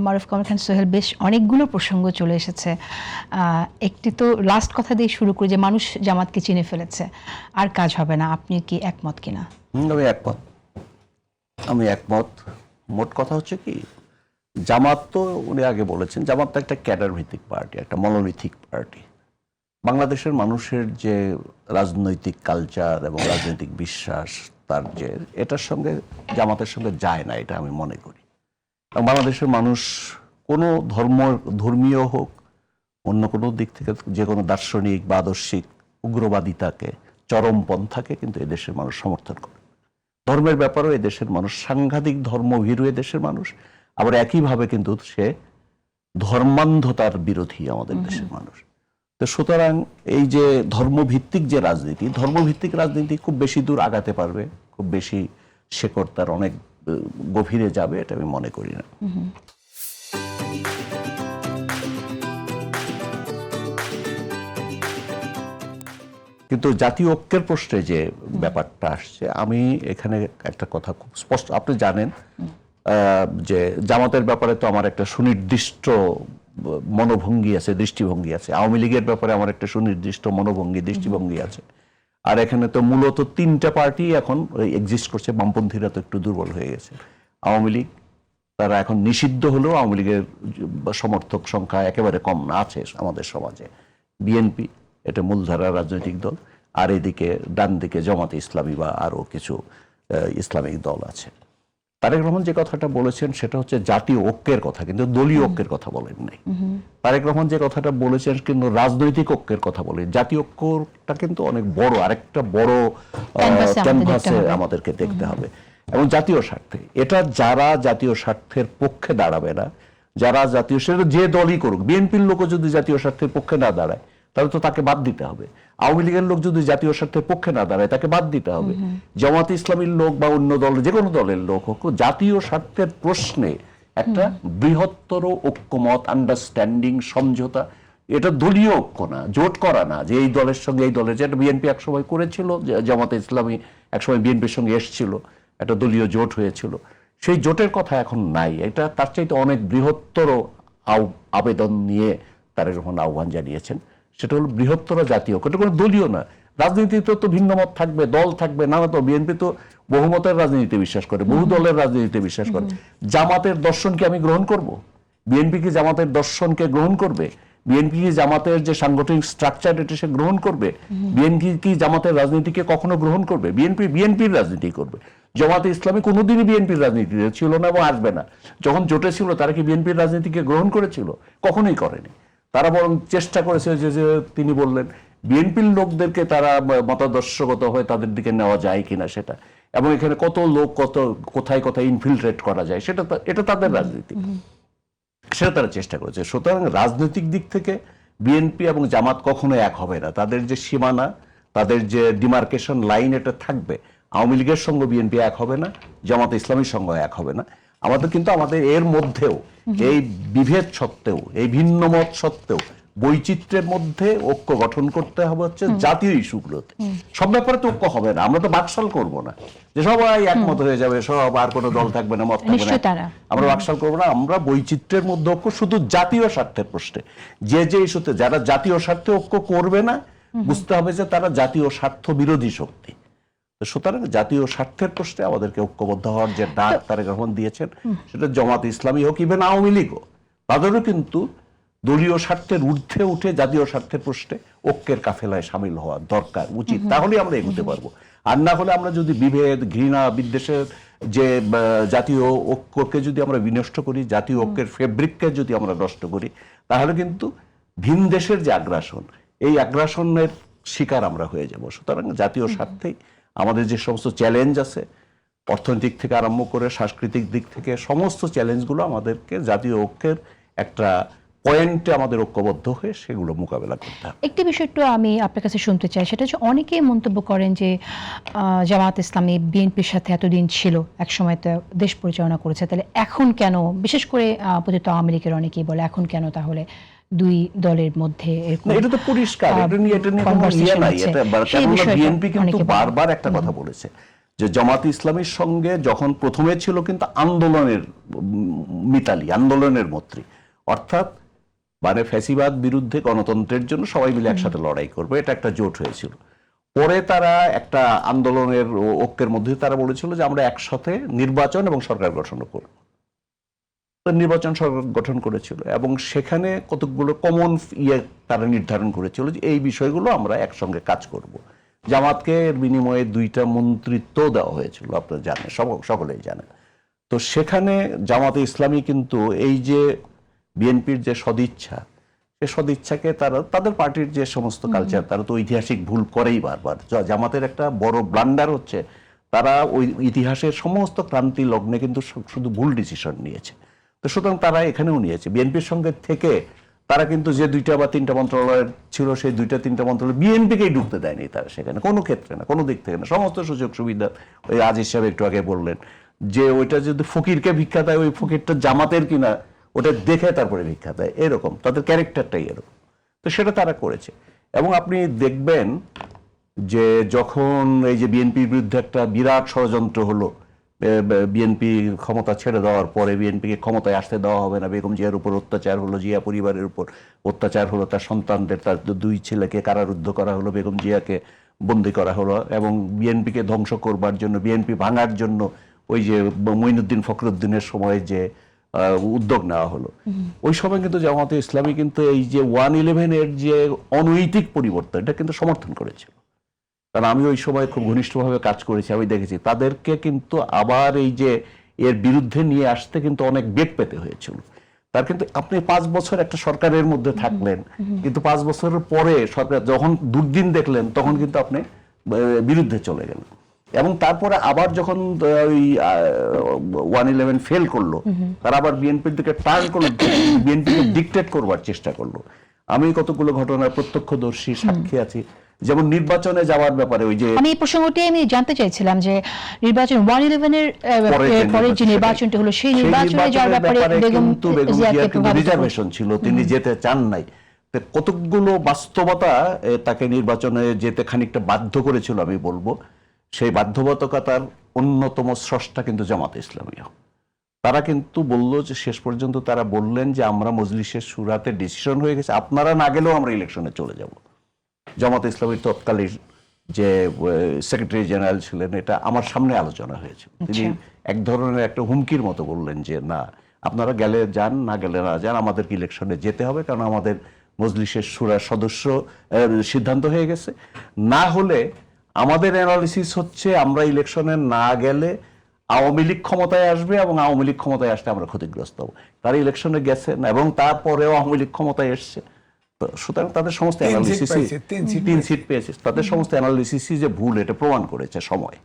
মারুফ কামাল খান সোহেল, বেশ অনেকগুলো প্রসঙ্গ চলে এসেছে। একটি তো লাস্ট কথা দিয়ে শুরু করি যে মানুষ জামাতকে চিনে ফেলেছে, আর কাজ হবে না। আপনি কি একমত কিনা? আমি একমত। মোট কথা হচ্ছে কি, জামাত তো উনি আগে বলেছেন, জামাত তো একটা ক্যাডার ভিত্তিক পার্টি, একটা মনোলিথিক পার্টি। বাংলাদেশের মানুষের যে রাজনৈতিক কালচার এবং রাজনৈতিক বিশ্বাস, তার যে এটার সঙ্গে জামাতের সঙ্গে যায় না, এটা আমি মনে করি। এবং বাংলাদেশের মানুষ কোনো ধর্মীয় হোক, অন্য কোনো দিক থেকে যে কোনো দার্শনিক বা আদর্শিক উগ্রবাদিতাকে, চরমপন্থাকে কিন্তু এদেশের মানুষ সমর্থন করে। ধর্মের ব্যাপারেও এদেশের মানুষ সাংঘাতিক ধর্মভীরু এদেশের মানুষ, আবার একইভাবে কিন্তু সে ধর্মান্ধতার বিরোধী আমাদের দেশের মানুষ। তো সুতরাং এই যে ধর্মভিত্তিক যে রাজনীতি, ধর্মভিত্তিক রাজনীতি খুব বেশি দূর আগাতে পারবে, খুব বেশি শেকড় তার অনেক গভীরে যাবে, এটা আমি মনে করি না। কিন্তু জাতীয় ঐক্যের প্রশ্নে যে ব্যাপারটা আসছে, আমি এখানে একটা কথা খুব স্পষ্ট, আপনি জানেন যে জামাতের ব্যাপারে তো আমার একটা সুনির্দিষ্ট মনোভঙ্গি আছে, দৃষ্টিভঙ্গি আছে। আওয়ামী লীগের ব্যাপারে আমার একটা সুনির্দিষ্ট মনোভঙ্গি, দৃষ্টিভঙ্গি আছে। আর এখানে তো মূলত তিনটা পার্টি এখন এক্সিস্ট করছে। বামপন্থীরা তো একটু দুর্বল হয়ে গেছে। আওয়ামী লীগ, তারা এখন নিষিদ্ধ হলেও আওয়ামী লীগের সমর্থক সংখ্যা একেবারে কম না, আছে আমাদের সমাজে। বিএনপি, এটা মূলধারা রাজনৈতিক দল। আর এদিকে ডান দিকে জামাতে ইসলামী বা আরো কিছু ইসলামিক দল আছে। তারেক রহমান যে কথাটা বলেছেন সেটা হচ্ছে জাতীয় ঐক্যের কথা, কিন্তু দলীয় ঐক্যের কথা বলেন নাই। তারেক রহমান যে কথাটা বলেছেন কিন্তু রাজনৈতিক ঐক্যের কথা বলেন। জাতীয় ঐক্যটা কিন্তু অনেক বড়, আরেকটা বড় ক্যানভাসে আমাদেরকে দেখতে হবে, এবং জাতীয় স্বার্থে। এটা যারা জাতীয় স্বার্থের পক্ষে দাঁড়াবে না, যারা জাতীয়, সেটা যে দলই করুক, বিএনপির লোকও যদি জাতীয় স্বার্থের পক্ষে না দাঁড়ায় তাহলে তো তাকে বাদ দিতে হবে। আওয়ামী লীগের লোক যদি জাতীয় স্বার্থের পক্ষে না দাঁড়ায় তাকে বাদ দিতে হবে। জামাত ইসলামীর লোক বা অন্য দল, যে কোনো দলের লোক হোক, জাতীয় স্বার্থের প্রশ্নে একটা বৃহত্তর ঐক্যমত, আন্ডারস্ট্যান্ডিং, সমঝোতা, এটা দলীয় ঐক্য না, জোট করা না, যে এই দলের সঙ্গে এই দলের, যেটা বিএনপি একসময় করেছিল, জামাতে ইসলামী একসময় বিএনপির সঙ্গে এসেছিল, একটা দলীয় জোট হয়েছিল। সেই জোটের কথা এখন নাই। এটা তার চাইতে অনেক বৃহত্তর আবেদন নিয়ে তারেক রহমান আহ্বান জানিয়েছেন। সেটা হলো বৃহত্তর জাতীয়, এটা কোনো দলীয় না। রাজনীতিতে তো ভিন্ন মত থাকবে, দল থাকবে, নানা। তো বিএনপি তো বহুমতের রাজনীতিতে বিশ্বাস করে, বহু দলের রাজনীতিতে বিশ্বাস করে। জামাতের দর্শনকে আমি গ্রহণ করব? বিএনপি কি জামাতের দর্শনকে গ্রহণ করবে? বিএনপি কি জামাতের যে সাংগঠনিক স্ট্রাকচার এটা সে গ্রহণ করবে? বিএনপি কি জামাতের রাজনীতিকে কখনো গ্রহণ করবে? বিএনপির রাজনীতি করবে। জামাতে ইসলামী কোনোদিনই বিএনপির রাজনীতি ছিল না এবং আসবে না। যখন জোটে ছিল তারা কি বিএনপির রাজনীতিকে গ্রহণ করেছিল? কখনোই করেনি। তারা বরং চেষ্টা করেছে যে তিনি বললেন বিএনপির লোকদেরকে তারা মতাদর্শগত হয়ে তাদের দিকে নেওয়া যায় কিনা সেটা, এবং এখানে কত লোক কোথায় কোথায় ইনফিলট্রেট করা যায়, সেটা এটা তাদের রাজনীতি, সেটা তারা চেষ্টা করেছে। সুতরাং রাজনৈতিক দিক থেকে বিএনপি এবং জামাত কখনো এক হবে না। তাদের যে সীমানা, তাদের যে ডিমার্কেশন লাইন, এটা থাকবে। আওয়ামী লীগের সঙ্গে বিএনপি এক হবে না, জামাত ইসলামীর সঙ্গে এক হবে না। আমাদের এর মধ্যেও, এই বিভেদ সত্ত্বেও, এই ভিন্ন মত সত্ত্বেও, বৈচিত্র্যের মধ্যে ঐক্য গঠন করতে হবে হচ্ছে জাতীয় ইস্যুগুলোতে। সব ব্যাপারে তো ঐক্য হবে না। আমরা তো বাকশাল করব না যে সবাই একমত হয়ে যাবে, সব আর কোনো দল থাকবে না, মত থাকবে না। আমরা বাকশাল করবো না। আমরা বৈচিত্র্যের মধ্যে ঐক্য শুধু জাতীয় স্বার্থের প্রশ্নে, যে ইস্যুতে যারা জাতীয় স্বার্থে ঐক্য করবে না, বুঝতে হবে যে তারা জাতীয় স্বার্থ বিরোধী শক্তি। সুতরাং জাতীয় স্বার্থের প্রশ্নে আমাদেরকে ঐক্যবদ্ধ হওয়ার যে ডাক তারেক রহমান দিয়েছেন, সেটা জামাত ইসলামী হোক, ইভেন আওয়ামী লীগও, তাদেরও কিন্তু দলীয় স্বার্থের ঊর্ধ্বে উঠে জাতীয় স্বার্থের প্রশ্নে ঐক্যের কাফেলায় সামিল হওয়া দরকার, উচিত। তাহলে আমরা এগোতে পারবো। আর না হলে আমরা যদি বিভেদ, ঘৃণা, বিদ্বেষের যে জাতীয় ঐক্যকে যদি আমরা বিনষ্ট করি, জাতীয় ঐক্যের ফেব্রিককে যদি আমরা নষ্ট করি, তাহলে কিন্তু ভিন দেশের যে আগ্রাসন, এই আগ্রাসনের শিকার আমরা হয়ে যাব। সুতরাং জাতীয় স্বার্থেই আমাদের যে সমস্ত চ্যালেঞ্জ আছে, অর্থনৈতিক থেকে আরম্ভ করে সাংস্কৃতিক দিক থেকে সমস্ত চ্যালেঞ্জগুলো আমাদেরকে জাতীয় ঐক্যের একটা পয়েন্টে আমাদের ঐক্যবদ্ধ হয়ে সেগুলো মোকাবেলা করতে হবে। একটি বিষয় একটু আমি আপনার কাছে শুনতে চাই, সেটা হচ্ছে অনেকেই মন্তব্য করেন যে জামাত ইসলামী বিএনপির সাথে এতদিন ছিল, একসময় তো দেশ পরিচালনা করেছে, তাহলে এখন কেন, বিশেষ করে পতিত আওয়ামী লীগের অনেকেই বলে এখন কেন তাহলে দুই দলের মধ্যে এটা তো পরিষ্কার, এটা নিয়ে কোনো ইয়ে নাই। এটা বিএনপি কিন্তু বারবার একটা কথা বলেছে যে জামাতে ইসলামীর সঙ্গে যখন প্রথমে ছিল কিন্তু আন্দোলনের মিতালি, আন্দোলনের মৈত্রী, অর্থাৎ মানে ফ্যাসিবাদ বিরুদ্ধে গণতন্ত্রের জন্য সবাই মিলে একসাথে লড়াই করবে, এটা একটা জোট হয়েছিল। পরে তারা একটা আন্দোলনের ঐক্যের মধ্যে তারা বলেছিল যে আমরা একসাথে নির্বাচন এবং সরকার গঠন করব। নির্বাচন সরকার গঠন করেছিল এবং সেখানে কতগুলো কমন তারা নির্ধারণ করেছিল যে এই বিষয়গুলো আমরা একসঙ্গে কাজ করব। জামাতকে এর বিনিময়ে 2টা মন্ত্রিত্ব দেওয়া হয়েছিল, আপনারা জানেন, সকলেই জানেন। তো সেখানে জামাতে ইসলামী কিন্তু এই যে বিএনপির যে সদিচ্ছা, সে সদিচ্ছাকে তারা তাদের পার্টির যে সমস্ত কালচার, তারা তো ঐতিহাসিক ভুল করেই বারবার। জামাতের একটা বড় ব্লান্ডার হচ্ছে তারা ওই ইতিহাসের সমস্ত ক্রান্তি লগ্নে কিন্তু শুধু ভুল ডিসিশন নিয়েছে। তো সুতরাং তারা এখানেও নিয়েছে বিএনপির সঙ্গে থেকে। তারা কিন্তু যে 2টা বা 3টা মন্ত্রণালয় ছিল, সেই 2টা 3টা মন্ত্রণালয় বিএনপিকেই ঢুকতে দেয়নি তারা সেখানে, কোনো ক্ষেত্রে না, কোনো দিক থেকে না। সমস্ত সুযোগ সুবিধা, ওই আজিজ সাহেব একটু আগে বললেন যে ওইটা যদি ফকিরকে ভিক্ষা দেয়, ওই ফকিরটা জামাতের কিনা ওটা দেখে তারপরে ভিক্ষা দেয়, এরকম তাদের ক্যারেক্টারটাই এরকম। তো সেটা তারা করেছে। এবং আপনি দেখবেন যে যখন এই যে বিএনপির বিরুদ্ধে একটা বিরাট ষড়যন্ত্র হলো, বিএনপি ক্ষমতা ছেড়ে দেওয়ার পরে বিএনপিকে ক্ষমতায় আসতে দেওয়া হবে না, বেগম জিয়ার উপর অত্যাচার হলো, জিয়া পরিবারের উপর অত্যাচার হলো, তার সন্তানদের, তার 2 ছেলেকে কারারুদ্ধ করা হলো, বেগম জিয়াকে বন্দী করা হলো, এবং বিএনপিকে ধ্বংস করবার জন্য, বিএনপি ভাঙার জন্য ওই যে মঈনুদ্দিন ফখরুদ্দিনের সময় যে উদ্যোগ নেওয়া হলো, ওই সময় কিন্তু জামাতে ইসলামী কিন্তু এই যে 1/11 এর যে অনৈতিক পরিবর্তন, এটা কিন্তু সমর্থন করেছিল। কারণ আমি ওই সময় খুব ঘনিষ্ঠভাবে কাজ করেছি, আমি দেখেছি তাদেরকে কিন্তু আবার এই যে এর বিরুদ্ধে নিয়ে আসতে কিন্তু অনেক বেগ পেতে হয়েছিল। তার কিন্তু আপনি 5 বছর একটা সরকারের মধ্যে থাকলেন, কিন্তু 5 বছরের পরে সরকার যখন দুর্দিন দেখলেন তখন কিন্তু আপনি বিরুদ্ধে চলে গেলেন। এবং তারপরে আবার যখন ওই 1/11 ফেল করলো, তারা আবার বিএনপির দিকে টার্ন করলো, বিএনপিকে ডিকটেট করবার চেষ্টা করলো। আমি কতগুলো ঘটনার প্রত্যক্ষদর্শী, সাক্ষী আছি। যেমন নির্বাচনে যাওয়ার ব্যাপারে, ওই যে আমি এই প্রসঙ্গটি আমি জানতে চাইছিলাম যে নির্বাচন 1/11 এর পরে যে নির্বাচনটি হলো, সেই নির্বাচনে যাওয়ার ব্যাপারে বেগম জিয়াকে রিজার্ভেশন ছিল, তিনি যেতে চান নাই। কতগুলো বাস্তবতা তাকে নির্বাচনে যেতে খানিকটা বাধ্য করেছিল আমি বলবো। সেই বাধ্যবাধকতার অন্যতম স্রষ্টা কিন্তু জামাতে ইসলামী। তারা কিন্তু বললো যে শেষ পর্যন্ত তারা বললেন যে আমরা মজলিসের শুরাতে ডিসিশন হয়ে গেছে, আপনারা না গেলেও আমরা ইলেকশনে চলে যাব। জামাতে ইসলামীর তৎকালীন যে সেক্রেটারি জেনারেল ছিলেন, এটা আমার সামনে আলোচনা হয়েছে, তিনি এক ধরনের একটা হুমকির মতো বললেন যে না, আপনারা গেলে যান, না গেলে না যান, আমাদেরকে ইলেকশনে যেতে হবে, কারণ আমাদের মজলিসের শুরার সদস্য সিদ্ধান্ত হয়ে গেছে। না হলে আমাদের অ্যানালিসিস হচ্ছে আমরা ইলেকশনে না গেলে আওয়ামী লীগ ক্ষমতায় আসবে, এবং আওয়ামী লীগ ক্ষমতায় আসলে আমরা ক্ষতিগ্রস্ত হব। তারা ইলেকশনে গেছেন এবং তারপরেও আওয়ামী লীগ ক্ষমতায় এসছে। সুতরাং তাদের সমস্ত অ্যানালিসিস, 3 সিট পেয়েছে, তাদের সমস্ত অ্যানালিসিসই যে ভুল, এটা প্রমাণ করেছে সময়।